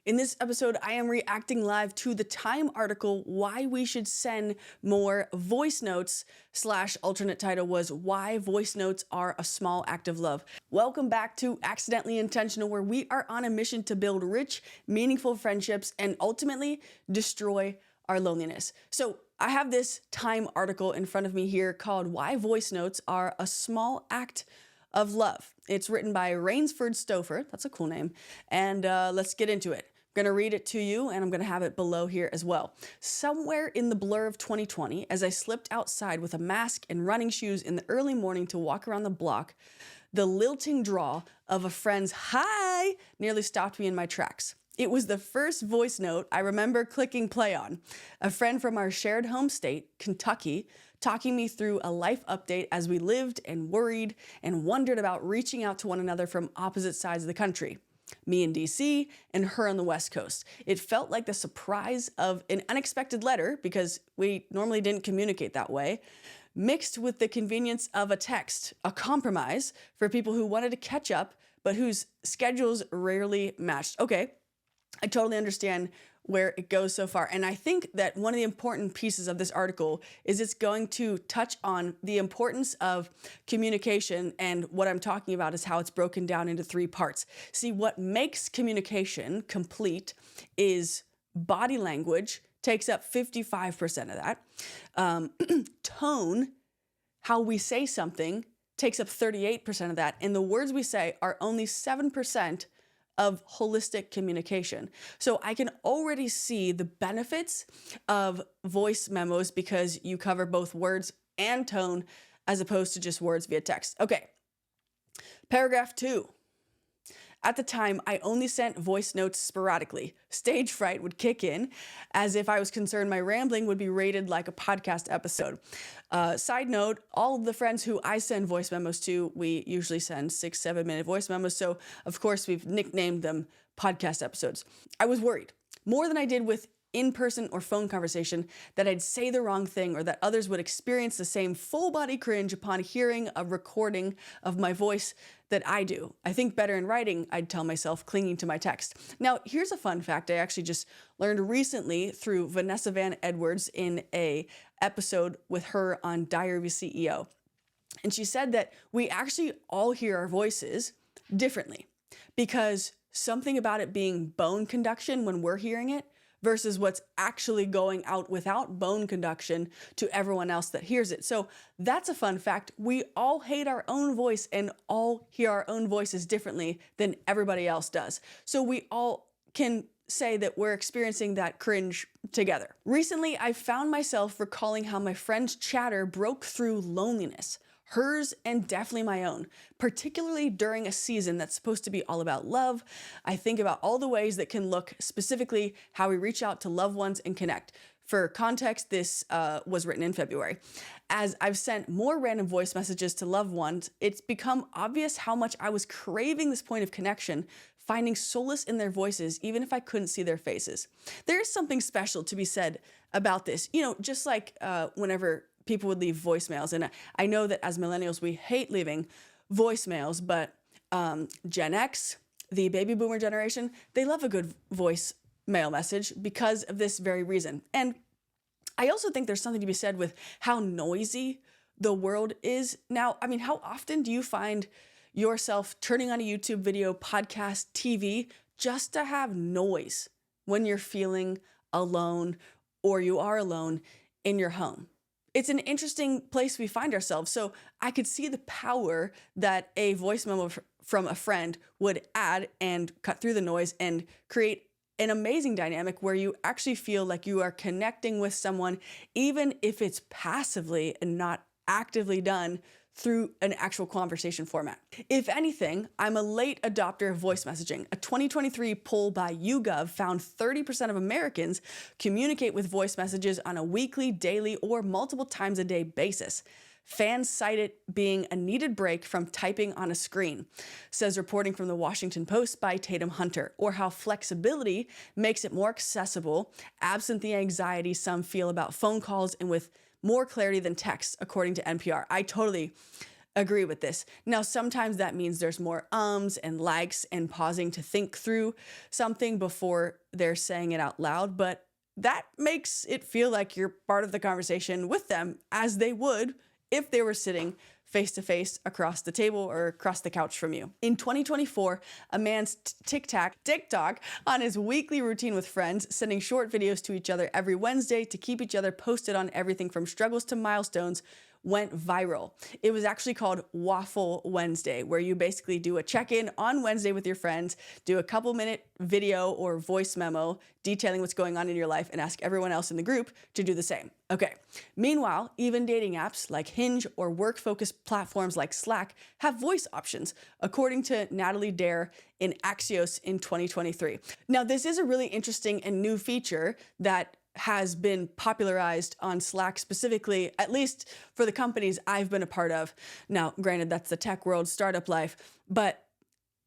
In this episode, I am reacting live to the Time article, Why We Should Send More Voice Notes, / alternate title was Why Voice Notes Are a Small Act of Love. Welcome back to Accidentally Intentional, where we are on a mission to build rich, meaningful friendships and ultimately destroy our loneliness. So I have this Time article in front of me here called Why Voice Notes Are a Small Act of Love. It's written by Rainsford Stouffer, that's a cool name, and let's get into it. I'm gonna read it to you, and I'm gonna have it below here as well. Somewhere in the blur of 2020, as I slipped outside with a mask and running shoes in the early morning to walk around the block, the lilting drawl of a friend's "hi" nearly stopped me in my tracks. It was the first voice note I remember clicking play on. A friend from our shared home state, Kentucky, talking me through a life update as we lived and worried and wondered about reaching out to one another from opposite sides of the country. Me in DC and her on the West Coast. It felt like the surprise of an unexpected letter, because we normally didn't communicate that way, mixed with the convenience of a text, a compromise for people who wanted to catch up but whose schedules rarely matched. Okay, I totally understand where it goes so far. And I think that one of the important pieces of this article is it's going to touch on the importance of communication. And what I'm talking about is how it's broken down into 3 parts. See, what makes communication complete is body language, takes up 55% of that. Tone, how we say something, takes up 38% of that. And the words we say are only 7% of holistic communication. So I can already see the benefits of voice memos because you cover both words and tone as opposed to just words via text. Okay, paragraph 2. At the time, I only sent voice notes sporadically. Stage fright would kick in, as if I was concerned my rambling would be rated like a podcast episode. Side note, all of the friends who I send voice memos to, we usually send 6-7 minute voice memos, so of course we've nicknamed them podcast episodes. I was worried, more than I did with in-person or phone conversation, that I'd say the wrong thing or that others would experience the same full-body cringe upon hearing a recording of my voice that I do. I think better in writing, I'd tell myself, clinging to my text. Now, here's a fun fact I actually just learned recently through Vanessa Van Edwards in a episode with her on Diary of a CEO. And she said that we actually all hear our voices differently because something about it being bone conduction when we're hearing it versus what's actually going out without bone conduction to everyone else that hears it. So that's a fun fact. We all hate our own voice and all hear our own voices differently than everybody else does. So we all can say that we're experiencing that cringe together. Recently, I found myself recalling how my friend's chatter broke through loneliness. Hers and definitely my own, particularly during a season that's supposed to be all about love. I think about all the ways that can look, specifically how we reach out to loved ones and connect. For context, this was written in February. As I've sent more random voice messages to loved ones, it's become obvious how much I was craving this point of connection, finding solace in their voices, even if I couldn't see their faces. There is something special to be said about this. You know, just like whenever people would leave voicemails. And I know that as millennials, we hate leaving voicemails, but Gen X, the baby boomer generation, they love a good voicemail message because of this very reason. And I also think there's something to be said with how noisy the world is now. I mean, how often do you find yourself turning on a YouTube video, podcast, TV, just to have noise when you're feeling alone or you are alone in your home? It's an interesting place we find ourselves. So I could see the power that a voice memo from a friend would add and cut through the noise and create an amazing dynamic where you actually feel like you are connecting with someone, even if it's passively and not actively done through an actual conversation format. If anything, I'm a late adopter of voice messaging. A 2023 poll by YouGov found 30% of Americans communicate with voice messages on a weekly, daily, or multiple times a day basis. Fans cite it being a needed break from typing on a screen, says reporting from the Washington Post by Tatum Hunter, or how flexibility makes it more accessible, absent the anxiety some feel about phone calls and with more clarity than text, according to NPR. I totally agree with this. Now, sometimes that means there's more ums and likes and pausing to think through something before they're saying it out loud, but that makes it feel like you're part of the conversation with them as they would if they were sitting face to face across the table or across the couch from you. In 2024, a man's TikTok on his weekly routine with friends, sending short videos to each other every Wednesday to keep each other posted on everything from struggles to milestones, went viral. It was actually called Waffle Wednesday, where you basically do a check-in on Wednesday with your friends, do a couple-minute video or voice memo detailing what's going on in your life, and ask everyone else in the group to do the same. Okay. Meanwhile, even dating apps like Hinge or work-focused platforms like Slack have voice options, according to Natalie Dare in Axios in 2023. Now, this is a really interesting and new feature that has been popularized on Slack specifically, at least for the companies I've been a part of. Now, granted, that's the tech world, startup life, but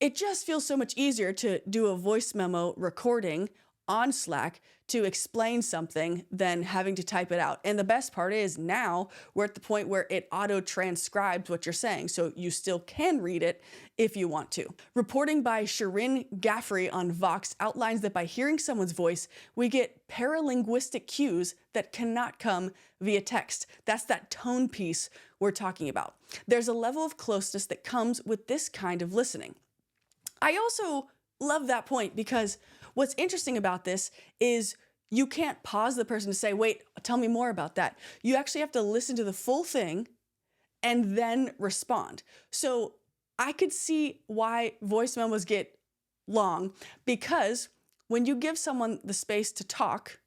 it just feels so much easier to do a voice memo recording on Slack to explain something than having to type it out. And the best part is now we're at the point where it auto-transcribes what you're saying, so you still can read it if you want to. Reporting by Shirin Gaffrey on Vox outlines that by hearing someone's voice, we get paralinguistic cues that cannot come via text. That's that tone piece we're talking about. There's a level of closeness that comes with this kind of listening. I also love that point because what's interesting about this is you can't pause the person to say, wait, tell me more about that. You actually have to listen to the full thing and then respond. So I could see why voice memos get long, because when you give someone the space to talk,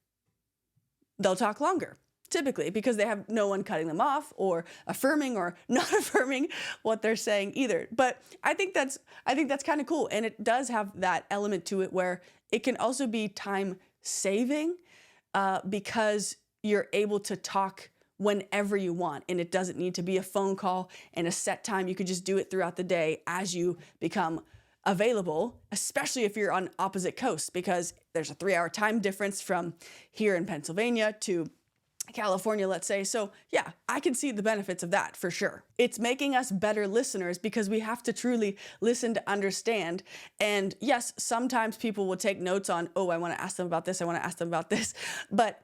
they'll talk longer, typically, because they have no one cutting them off or affirming or not affirming what they're saying either. But I think that's kind of cool. And it does have that element to it where it can also be time saving because you're able to talk whenever you want, and it doesn't need to be a phone call and a set time. You could just do it throughout the day as you become available, especially if you're on opposite coasts, because there's a 3-hour time difference from here in Pennsylvania to California, let's say. So yeah, I can see the benefits of that for sure. It's making us better listeners because we have to truly listen to understand. And yes, sometimes people will take notes on, oh, I want to ask them about this, I want to ask them about this. But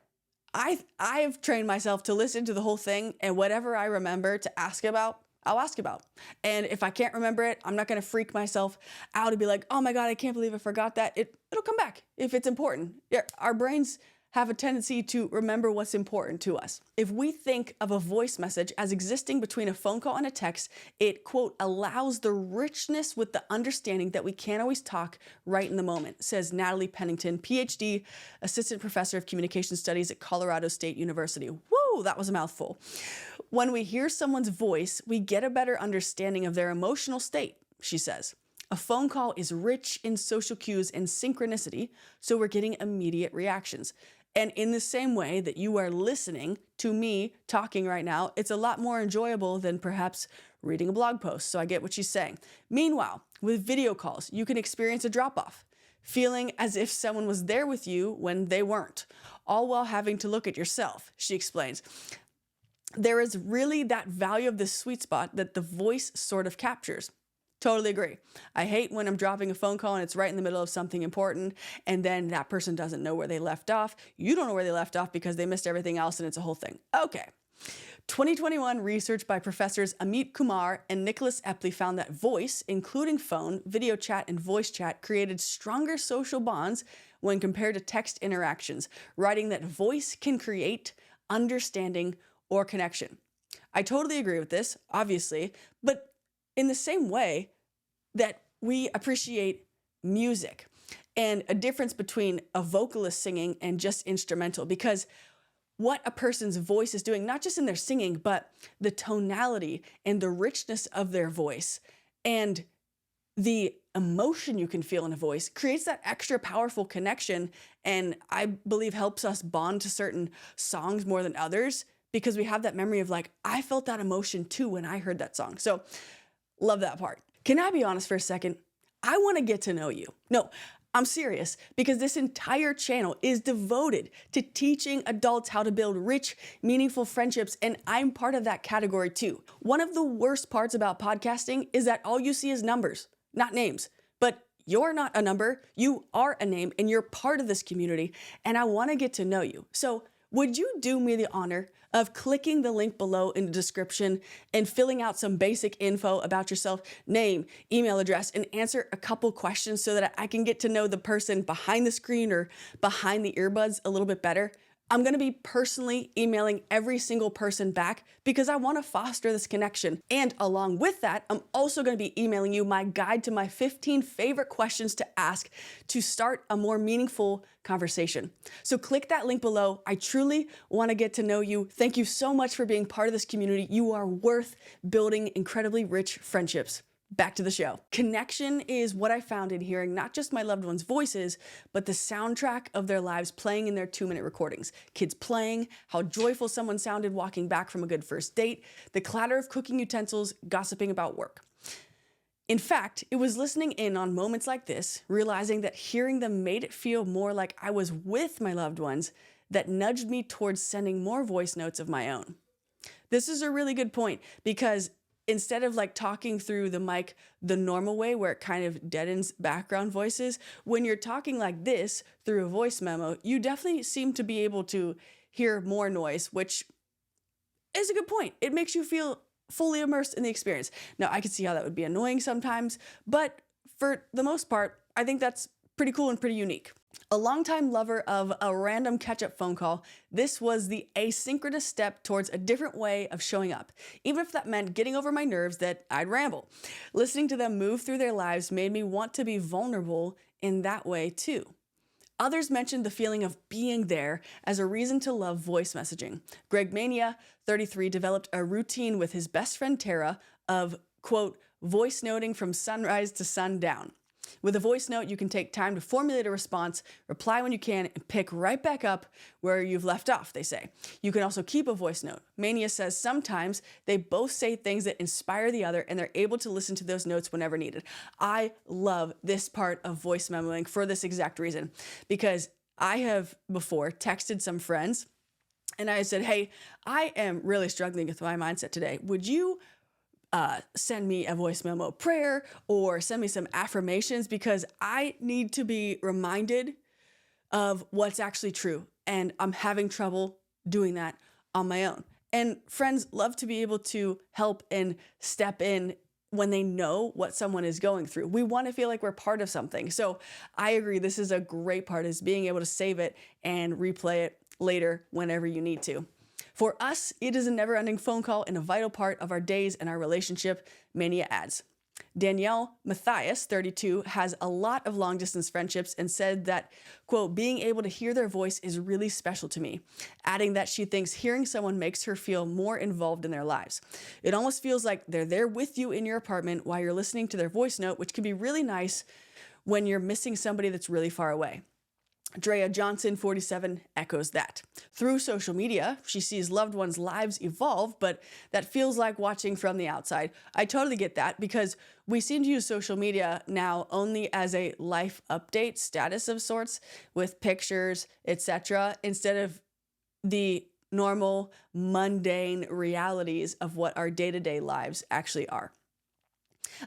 I've trained myself to listen to the whole thing, and whatever I remember to ask about, I'll ask about. And if I can't remember it, I'm not going to freak myself out and be like, oh my God, I can't believe I forgot that. It'll come back if it's important. Yeah, our brains have a tendency to remember what's important to us. If we think of a voice message as existing between a phone call and a text, it, quote, allows the richness with the understanding that we can't always talk right in the moment, says Natalie Pennington, PhD, Assistant Professor of Communication Studies at Colorado State University. Whoa, that was a mouthful. When we hear someone's voice, we get a better understanding of their emotional state, she says. A phone call is rich in social cues and synchronicity, so we're getting immediate reactions. And in the same way that you are listening to me talking right now, it's a lot more enjoyable than perhaps reading a blog post. So I get what she's saying. Meanwhile, with video calls, you can experience a drop-off, feeling as if someone was there with you when they weren't, all while having to look at yourself, she explains. There is really that value of this sweet spot that the voice sort of captures. Totally agree. I hate when I'm dropping a phone call and it's right in the middle of something important, and then that person doesn't know where they left off. You don't know where they left off because they missed everything else, and it's a whole thing. Okay. 2021 research by professors Amit Kumar and Nicholas Epley found that voice, including phone, video chat, and voice chat, created stronger social bonds when compared to text interactions, writing that voice can create understanding or connection. I totally agree with this, obviously, but in the same way that we appreciate music and a difference between a vocalist singing and just instrumental, because what a person's voice is doing, not just in their singing, but the tonality and the richness of their voice and the emotion you can feel in a voice creates that extra powerful connection, and I believe helps us bond to certain songs more than others because we have that memory of like, I felt that emotion too when I heard that song. So love that part. Can I be honest for a second? I want to get to know you. No, I'm serious, because this entire channel is devoted to teaching adults how to build rich, meaningful friendships, and I'm part of that category too. One of the worst parts about podcasting is that all you see is numbers, not names. But you're not a number, you are a name, and you're part of this community, and I want to get to know you. So would you do me the honor of clicking the link below in the description and filling out some basic info about yourself, name, email address, and answer a couple questions so that I can get to know the person behind the screen or behind the earbuds a little bit better? I'm gonna be personally emailing every single person back because I wanna foster this connection. And along with that, I'm also gonna be emailing you my guide to my 15 favorite questions to ask to start a more meaningful conversation. So click that link below. I truly wanna get to know you. Thank you so much for being part of this community. You are worth building incredibly rich friendships. Back to the show. Connection is what I found in hearing not just my loved ones' voices, but the soundtrack of their lives playing in their 2-minute recordings. Kids playing, how joyful someone sounded walking back from a good first date, the clatter of cooking utensils, gossiping about work. In fact, it was listening in on moments like this, realizing that hearing them made it feel more like I was with my loved ones, that nudged me towards sending more voice notes of my own. This is a really good point, because instead of like talking through the mic the normal way where it kind of deadens background voices, when you're talking like this through a voice memo, you definitely seem to be able to hear more noise, which is a good point. It makes you feel fully immersed in the experience. Now, I can see how that would be annoying sometimes, but for the most part, I think that's pretty cool and pretty unique. A longtime lover of a random catch-up phone call, this was the asynchronous step towards a different way of showing up, even if that meant getting over my nerves that I'd ramble. Listening to them move through their lives made me want to be vulnerable in that way too. Others mentioned the feeling of being there as a reason to love voice messaging. Greg Mania, 33, developed a routine with his best friend Tara of, quote, voice noting from sunrise to sundown. With a voice note, you can take time to formulate a response, reply when you can, and pick right back up where you've left off, they say. You can also keep a voice note. Mania says sometimes they both say things that inspire the other, and they're able to listen to those notes whenever needed. I love this part of voice memoing for this exact reason, because I have before texted some friends, and I said, hey, I am really struggling with my mindset today. Would you send me a voice memo prayer or send me some affirmations, because I need to be reminded of what's actually true, and I'm having trouble doing that on my own. And friends love to be able to help and step in when they know what someone is going through. We want to feel like we're part of something. So I agree, this is a great part, is being able to save it and replay it later whenever you need to. For us, it is a never-ending phone call and a vital part of our days and our relationship, Mania adds. Danielle Matthias, 32, has a lot of long-distance friendships and said that, quote, being able to hear their voice is really special to me, adding that she thinks hearing someone makes her feel more involved in their lives. It almost feels like they're there with you in your apartment while you're listening to their voice note, which can be really nice when you're missing somebody that's really far away. Drea Johnson, 47, echoes that. Through social media, she sees loved ones' lives evolve, but that feels like watching from the outside. I totally get that, because we seem to use social media now only as a life update status of sorts, with pictures, etc., instead of the normal, mundane realities of what our day-to-day lives actually are.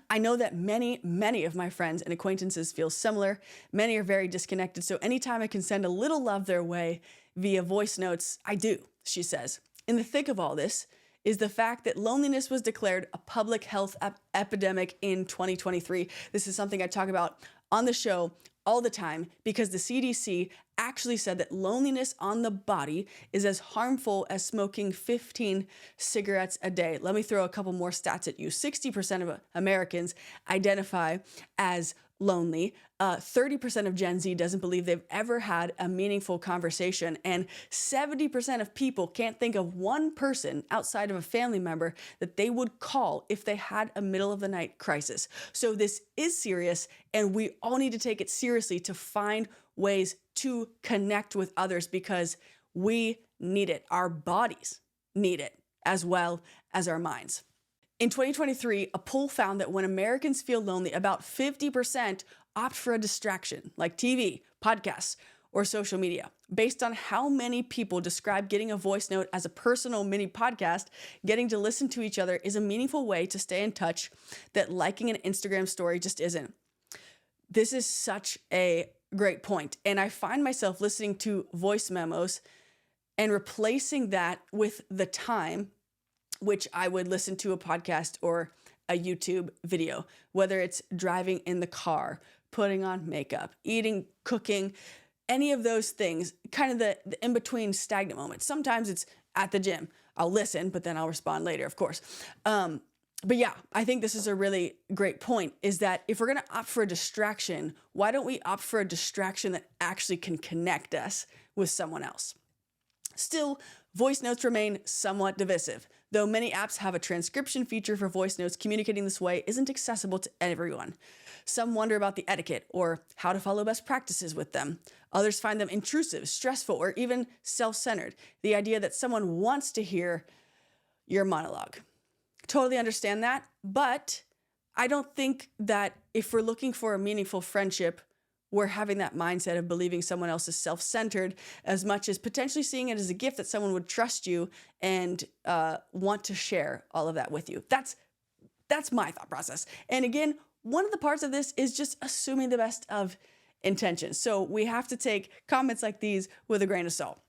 I know that many of my friends and acquaintances feel similar. Many are very disconnected, so anytime I can send a little love their way via voice notes, I do, she says. In the thick of all this is the fact that loneliness was declared a public health epidemic in 2023. This is something I talk about on the show all the time, because the CDC actually said that loneliness on the body is as harmful as smoking 15 cigarettes a day. Let me throw a couple more stats at you. 60% of Americans identify as lonely. 30% of Gen Z doesn't believe they've ever had a meaningful conversation, and 70% of people can't think of one person outside of a family member that they would call if they had a middle of the night crisis. So this is serious, and we all need to take it seriously to find ways to connect with others, because we need it. Our bodies need it as well as our minds. In 2023, a poll found that when Americans feel lonely, about 50% opt for a distraction like TV, podcasts, or social media. Based on how many people describe getting a voice note as a personal mini podcast, getting to listen to each other is a meaningful way to stay in touch that liking an Instagram story just isn't. This is such a great point. And I find myself listening to voice memos and replacing that with the time which I would listen to a podcast or a YouTube video, whether it's driving in the car, putting on makeup, eating, cooking, any of those things, kind of the in-between stagnant moments. Sometimes it's at the gym. I'll listen, but then I'll respond later, of course. But yeah, I think this is a really great point, is that if we're going to opt for a distraction, why don't we opt for a distraction that actually can connect us with someone else? Still, voice notes remain somewhat divisive. Though many apps have a transcription feature for voice notes, communicating this way isn't accessible to everyone. Some wonder about the etiquette or how to follow best practices with them. Others find them intrusive, stressful, or even self-centered. The idea that someone wants to hear your monologue. Totally understand that, but I don't think that if we're looking for a meaningful friendship, we're having that mindset of believing someone else is self-centered as much as potentially seeing it as a gift that someone would trust you and want to share all of that with you. That's my thought process. And again, one of the parts of this is just assuming the best of intentions. So we have to take comments like these with a grain of salt.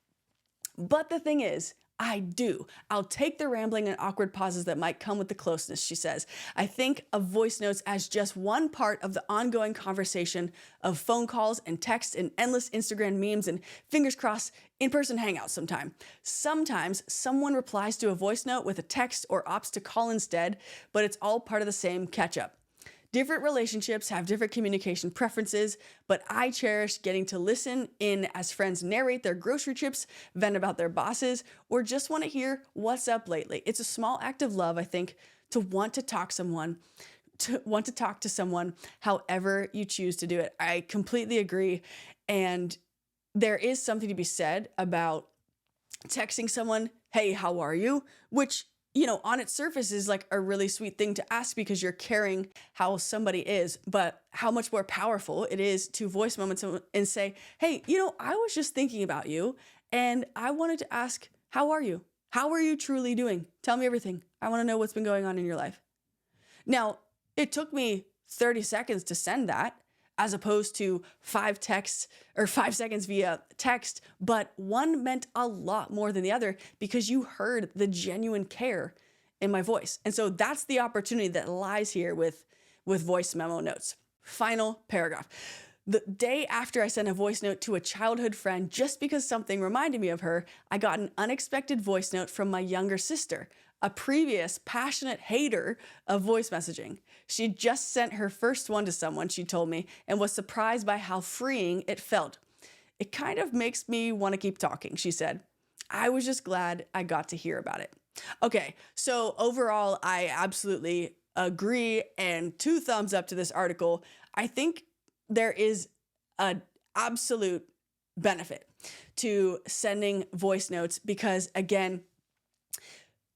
But the thing is, I'll take the rambling and awkward pauses that might come with the closeness, she says. I think of voice notes as just one part of the ongoing conversation of phone calls and texts and endless Instagram memes and fingers crossed in-person hangouts sometime. Sometimes someone replies to a voice note with a text or opts to call instead, but it's all part of the same catch-up. Different relationships have different communication preferences, but I cherish getting to listen in as friends narrate their grocery trips, vent about their bosses, or just want to hear what's up lately. It's a small act of love, I think, to want to talk to someone however you choose to do it. I completely agree. And there is something to be said about texting someone, hey, how are you? Which, on its surface is like a really sweet thing to ask because you're caring how somebody is, but how much more powerful it is to voice moments and say, hey, I was just thinking about you and I wanted to ask, how are you? How are you truly doing? Tell me everything. I want to know what's been going on in your life. Now, it took me 30 seconds to send that, as opposed to 5 seconds via text, but one meant a lot more than the other because you heard the genuine care in my voice. And so that's the opportunity that lies here with voice memo notes. Final paragraph. The day after I sent a voice note to a childhood friend just because something reminded me of her, I got an unexpected voice note from my younger sister, a previous passionate hater of voice messaging. She just sent her first one to someone, she told me, and was surprised by how freeing it felt. It kind of makes me want to keep talking, she said. I was just glad I got to hear about it. Okay, so overall, I absolutely agree, and 2 thumbs up to this article. I think there is an absolute benefit to sending voice notes because, again,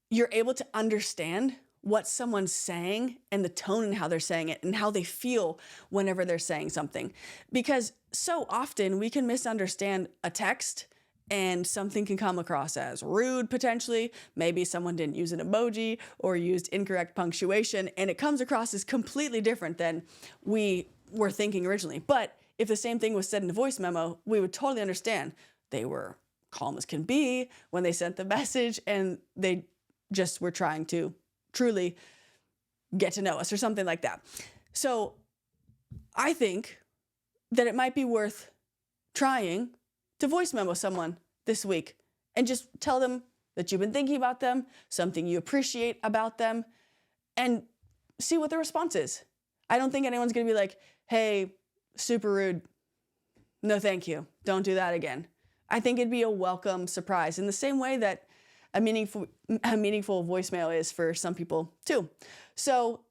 you're able to understand what someone's saying and the tone and how they're saying it and how they feel whenever they're saying something. Because so often we can misunderstand a text and something can come across as rude potentially. Maybe someone didn't use an emoji or used incorrect punctuation and it comes across as completely different than we were thinking originally. But if the same thing was said in a voice memo, we would totally understand. They were calm as can be when they sent the message and they just were trying to truly get to know us or something like that. So I think that it might be worth trying to voice memo someone this week and just tell them that you've been thinking about them, something you appreciate about them, and see what the response is. I don't think anyone's going to be like, hey, super rude. No, thank you. Don't do that again. I think it'd be a welcome surprise in the same way that a meaningful voicemail is for some people too. So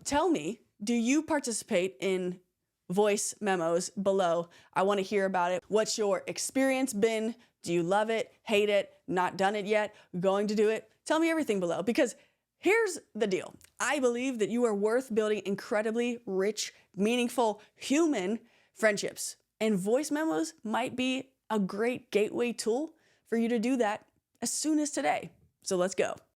tell me, do you participate in voice memos below? I want to hear about it. What's your experience been? Do you love it, hate it, not done it yet, going to do it? Tell me everything below because here's the deal. I believe that you are worth building incredibly rich, meaningful, human friendships. And voice memos might be a great gateway tool for you to do that as soon as today. So let's go.